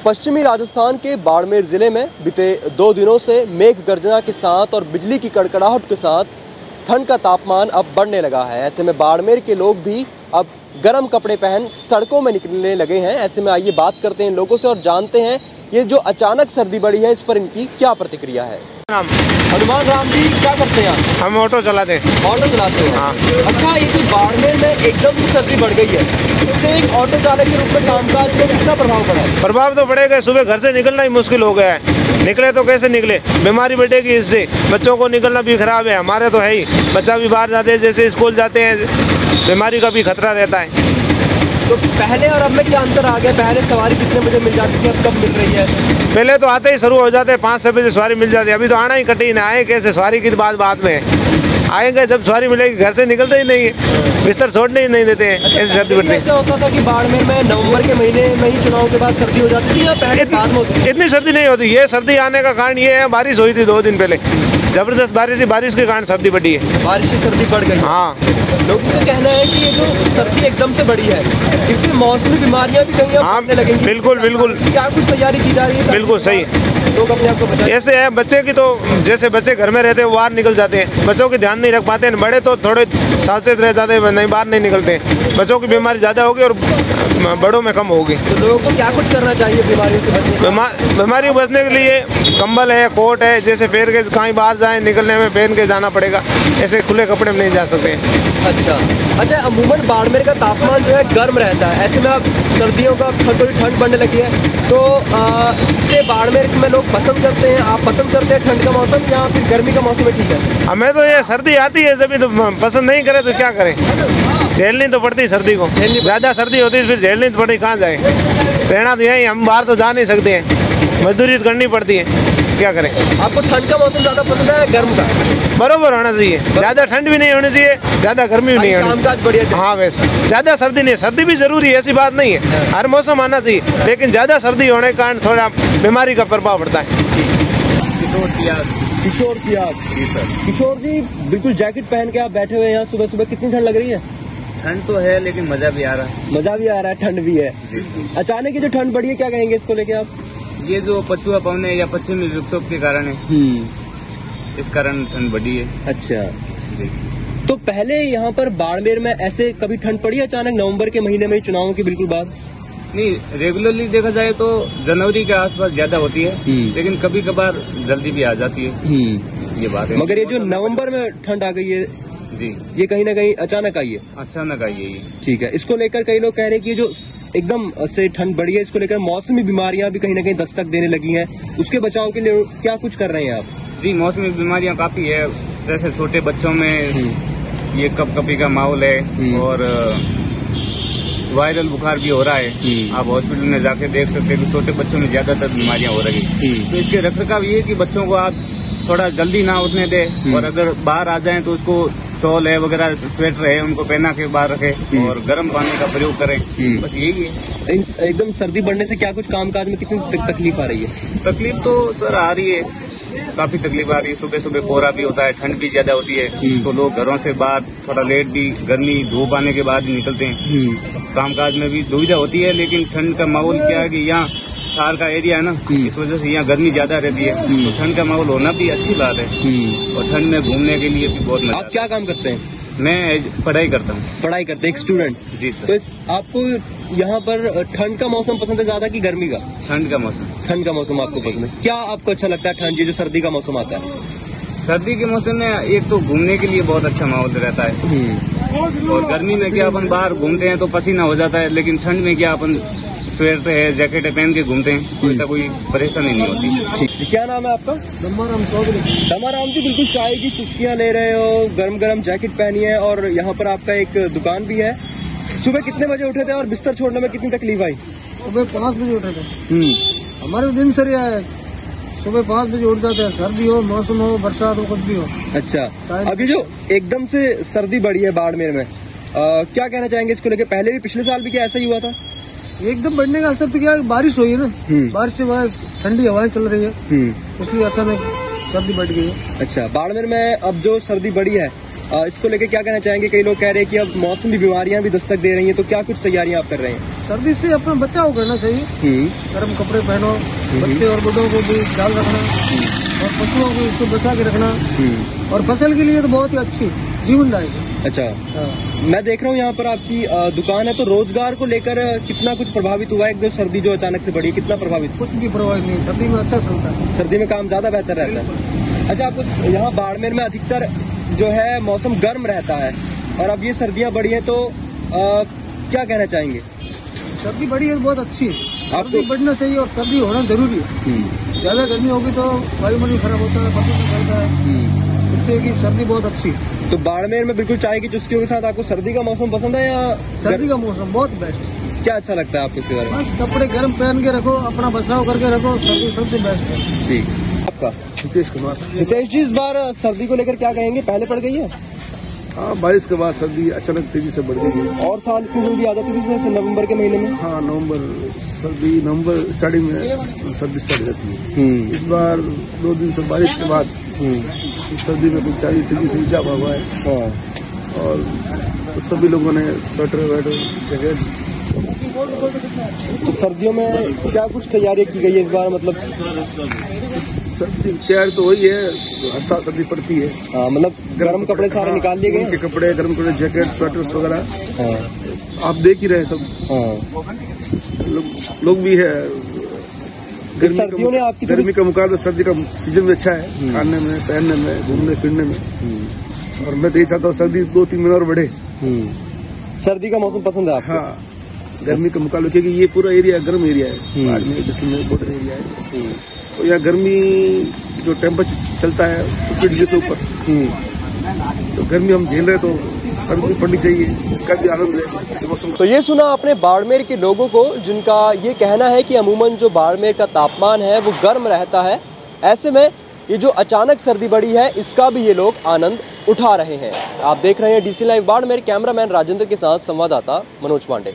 पश्चिमी राजस्थान के बाड़मेर जिले में बीते 2 दिनों से मेघ गर्जना के साथ और बिजली की कड़कड़ाहट के साथ ठंड का तापमान अब बढ़ने लगा है। ऐसे में बाड़मेर के लोग भी अब गर्म कपड़े पहन सड़कों में निकलने लगे हैं। ऐसे में आइए बात करते हैं लोगों से और जानते हैं ये जो अचानक सर्दी बढ़ी है इस पर इनकी क्या प्रतिक्रिया है। हनुमान राम जी, क्या करते हैं आप? हम ऑटो चलाते हैं। ऑटो चलाते हैं? हाँ। अच्छा, ये जो बाड़मेर में एकदम से सर्दी बढ़ गई है, इससे एक ऑटो चालक के रूप में कामकाज में कितना प्रभाव पड़ा है? प्रभाव तो पड़ेगा। सुबह घर से निकलना ही मुश्किल हो गया है। निकले तो कैसे निकले, बीमारी बढ़ेगी इससे। बच्चों को निकलना भी खराब है, हमारे तो है ही। बच्चा भी बाहर जाते हैं, जैसे स्कूल जाते हैं, बीमारी का भी खतरा रहता है। तो पहले और अब में क्या अंतर आ गया? पहले सवारी कितने बजे मिल जाती थी, अब कब मिल रही है? पहले तो आते ही शुरू हो जाते हैं, 5-6 बजे सवारी मिल जाती है। अभी तो आना ही कठिन है। आए कैसे, सवारी की बात बाद में है। आएंगे जब सवारी मिलेगी। घर से निकलते ही नहीं है, बिस्तर छोड़ने ही नहीं देते हैं। ऐसे सर्दी बढ़ती है। ऐसा होता था कि बाड़मेर में नवंबर के महीने में ही चुनाव के बाद सर्दी हो जाती थी या पहले बाद में होती? इतनी सर्दी नहीं होती। ये सर्दी आने का कारण ये है, बारिश हुई थी 2 दिन पहले, जबरदस्त बारिश थी। बारिश के कारण सर्दी बढ़ी है। बारिश से सर्दी बढ़ गई। हाँ, लोगों का कहना है कि ये जो सर्दी एकदम से बढ़ी है इससे मौसमी बीमारियां भी कहीं बढ़ने लगेंगी। बिल्कुल बिल्कुल। क्या कुछ तैयारी की जा रही है? बिल्कुल सही। लोग अपने आप को बचाएं। ऐसे है, बच्चे की तो जैसे बच्चे घर में रहते हैं वो बाहर निकल जाते हैं, बच्चों की ध्यान नहीं रख पाते हैं। बड़े तो थोड़े सावचेत रह जाते हैं, नहीं बाहर नहीं निकलते हैं। बच्चों की बीमारी ज़्यादा होगी और बड़ों में कम होगी। तो लोगों को क्या कुछ करना चाहिए बीमारियों से बचने? बीमारी को बचने के लिए कंबल है, कोट है, जैसे पहन के कहीं बाहर जाए निकलने में पहन के जाना पड़ेगा। ऐसे खुले कपड़े में नहीं जा सकते। अच्छा, अमूमन बाड़मेर का तापमान जो है गर्म रहता है। ऐसे में अब सर्दियों का थोड़ी ठंड बढ़ने लगी है, तो इससे बाड़मेर में लोग पसंद करते हैं। आप पसंद करते हैं ठंड का मौसम या फिर गर्मी का मौसम है? ठीक है, हमें तो ये सर्दी आती है, जब तो पसंद नहीं करे तो क्या करें। झेलनी तो पड़ती सर्दी को। ज़्यादा सर्दी होती है फिर झेलनी तो पड़ती। कहाँ जाए, रहना तो यहीं। हम बाहर तो जा नहीं सकते हैं, मजदूरी तो करनी पड़ती है। क्या करें। आपको ठंड का मौसम ज़्यादा पसंद है गर्म का? बरोबर होना चाहिए। ज़्यादा ठंड भी नहीं होनी चाहिए, ज़्यादा गर्मी भी नहीं होनी। कामकाज बढ़िया। हाँ, वैसे ज़्यादा सर्दी नहीं है। सर्दी भी जरूरी है, ऐसी बात नहीं है। हर मौसम आना चाहिए, लेकिन ज़्यादा सर्दी होने के कारण थोड़ा बीमारी का प्रभाव पड़ता है। किशोर सियाग जी सर। किशोर जी, बिल्कुल जैकेट पहन के आप बैठे हुए हैं यहाँ सुबह सुबह। कितनी ठंड लग रही है? ठंड तो है लेकिन मजा भी आ रहा है। मजा भी आ रहा है, ठंड भी है। अचानक ये जो ठंड बढ़ी है, क्या कहेंगे इसको लेके आप? ये जो पछुआ पवन है या पश्चिमी विक्षोभ के कारण है, इस कारण ठंड बढ़ी है। अच्छा जी। तो पहले यहाँ पर बाड़मेर में ऐसे कभी ठंड पड़ी अचानक नवंबर के महीने में चुनावों के बिल्कुल बाद? नहीं, रेगुलरली देखा जाए तो जनवरी के आसपास ज्यादा होती है, लेकिन कभी कभार जल्दी भी आ जाती है। ये बात है। मगर ये जो नवंबर में ठंड आ गई है जी, ये कहीं ना कहीं अचानक आई है। अचानक आई है ये। ठीक है, इसको लेकर कई लोग कह रहे हैं कि ये जो एकदम से ठंड बढ़ी है इसको लेकर मौसमी बीमारियां भी कहीं ना कहीं दस्तक देने लगी हैं। उसके बचाव के लिए क्या कुछ कर रहे हैं आप? जी, मौसमी बीमारियां काफी है। जैसे छोटे बच्चों में ये कपकपी का माहौल है और वायरल बुखार भी हो रहा है। आप हॉस्पिटल में जाके देख सकते हैं कि छोटे बच्चों में ज्यादातर बीमारियां हो रही है। तो इसके रखरखाव ये कि बच्चों को आप थोड़ा जल्दी ना उठने दें, और अगर बाहर आ जाएं तो उसको शॉल है वगैरह, स्वेटर है, उनको पहना के बाहर रखें और गर्म पानी का प्रयोग करें। बस यही है। एकदम सर्दी बढ़ने से क्या कुछ कामकाज में कितनी तकलीफ आ रही है? तकलीफ तो सर आ रही है, काफी तकलीफ आ रही है। सुबह सुबह कोहरा भी होता है, ठंड भी ज्यादा होती है, तो लोग घरों से बाहर थोड़ा लेट भी, गर्मी धूप आने के बाद ही निकलते हैं। कामकाज में भी दुविधा होती है, लेकिन ठंड का माहौल क्या है कि यहाँ थार का एरिया है ना, इस वजह से यहाँ गर्मी ज्यादा रहती है, तो ठंड का माहौल होना भी अच्छी बात है। और ठंड में घूमने के लिए भी बहुत मजा। आप क्या काम करते हैं? मैं पढ़ाई करता हूँ। पढ़ाई करते हैं, एक स्टूडेंट? जी सर। तो आपको यहाँ पर ठंड का मौसम पसंद है ज्यादा कि गर्मी का? ठंड का मौसम। ठंड का मौसम आपको पसंद है। क्या आपको अच्छा लगता है ठंड, ये जो सर्दी का मौसम आता है? सर्दी के मौसम में एक तो घूमने के लिए बहुत अच्छा माहौल रहता है, और गर्मी में क्या अपन बाहर घूमते हैं तो पसीना हो जाता है, लेकिन ठंड में क्या अपन स्वेटर है, जैकेट है पहन के घूमते हैं, कोई परेशानी नहीं होती। ठीक। क्या नाम है आपका? दमाराम चौधरी। दमाराम जी, बिल्कुल चाय की चुस्कियां ले रहे हो, गरम गरम जैकेट पहनी है और यहाँ पर आपका एक दुकान भी है। सुबह कितने बजे उठे थे और बिस्तर छोड़ने में कितनी तकलीफ आई? सुबह 5 बजे उठे थे। हमारे दिनचर्या है, सुबह 5 बजे उठ जाते हैं, सर्दी हो, मौसम हो, बरसात हो, कुछ भी हो। अच्छा, अभी जो एकदम से सर्दी बढ़ी है बाड़मेर में, क्या कहना चाहेंगे इसको लेकर? पहले भी पिछले साल भी क्या ऐसा ही हुआ था? एकदम बढ़ने का असर तो क्या, बारिश हुई है ना, बारिश से वहाँ ठंडी हवाएं चल रही है, इसलिए अचानक सर्दी बढ़ गई है। अच्छा, बाड़मेर में अब जो सर्दी बढ़ी है इसको लेके क्या कहना चाहेंगे? कई लोग कह रहे हैं कि अब मौसमी बीमारियां भी दस्तक दे रही हैं, तो क्या कुछ तैयारियां आप कर रहे हैं? सर्दी से अपना बचाव करना चाहिए, गर्म कपड़े पहनो, बच्चे और बड़ों को भी ख्याल रखना और पशुओं को इसको बचा के रखना। और फसल के लिए तो बहुत ही अच्छी जीवनदायक है। अच्छा, मैं देख रहा हूँ यहाँ पर आपकी दुकान है, तो रोजगार को लेकर कितना कुछ प्रभावित हुआ है? एक दो सर्दी जो अचानक से बढ़ी, कितना प्रभावित? कुछ भी प्रभावित नहीं, सर्दी में अच्छा चलता है, सर्दी में काम ज्यादा बेहतर रहता है। अच्छा, आपको यहाँ बाड़मेर में अधिकतर जो है मौसम गर्म रहता है और अब ये सर्दियाँ बढ़ी है, तो क्या कहना चाहेंगे? सर्दी बढ़ी है तो बहुत अच्छी है, सर्दी बढ़ना चाहिए और सर्दी होना जरूरी है। ज्यादा गर्मी होगी तो वायुमंडल खराब होता है, प्रदूषण बढ़ता है, इससे की सर्दी बहुत अच्छी है। तो बाड़मेर में बिल्कुल चाय की चुस्कियों के साथ आपको सर्दी का मौसम पसंद है या सर्दी का मौसम बहुत बेस्ट? क्या अच्छा लगता है आपको इसके बारे में? बस कपड़े गर्म पहन के रखो, अपना बचाव करके रखो, सर्दी सबसे बेस्ट है। ठीक, आपका? हितेश कुमार। हितेश जी, इस बार सर्दी को लेकर क्या कहेंगे? पहले पड़ गई है? हाँ, बारिश के बाद सर्दी अचानक तेजी से बढ़ गई है। और साल इतनी जल्दी आ जाती थी जैसे नवंबर के महीने में? हाँ, नवंबर स्टार्टिंग में सर्दी स्टार्ट हो जाती है। इस बार 2 दिन से बारिश के बाद सर्दी में कुछ 40 डिग्री से नीचा हुआ है। और सभी लोगों ने स्वेटर वेटर जैकेट। तो सर्दियों में क्या कुछ तैयारी की गई है इस बार? मतलब सर्दी तैयार तो वही है, हर साल सर्दी पड़ती है। हाँ, मतलब गर्म कपड़े सारे निकाल लिए गए? कपड़े, गर्म कपड़े, जैकेट, स्वेटर्स वगैरह आप देख ही रहे हैं सब। लोग भी है। सर्दियों ने आपकी गर्मी का मुकाबला सर्दी का सीजन में अच्छा है, खाने में, पहनने में, घूमने फिरने में। और मैं तो ये चाहता हूँ सर्दी 2-3 महीने और बढ़े। सर्दी का मौसम पसंद है आपको? हाँ, गर्मी का मुकाबला, क्योंकि ये पूरा एरिया गर्म एरिया है, बाड़मेर जैसलमेर बॉर्डर एरिया है। तो यहाँ गर्मी जो टेम्परेचर चलता है 50 डिग्री से ऊपर, तो गर्मी हम झेल रहे, तो सर्दी पड़नी चाहिए, इसका भी आनंद है इस मौसम। तो ये सुना आपने बाड़मेर के लोगों को, जिनका ये कहना है कि अमूमन जो बाड़मेर का तापमान है वो गर्म रहता है। ऐसे में ये जो अचानक सर्दी बढ़ी है, इसका भी ये लोग आनंद उठा रहे हैं। आप देख रहे हैं DC live Barmer, cameraman Rajendra के साथ संवाददाता मनोज पांडे।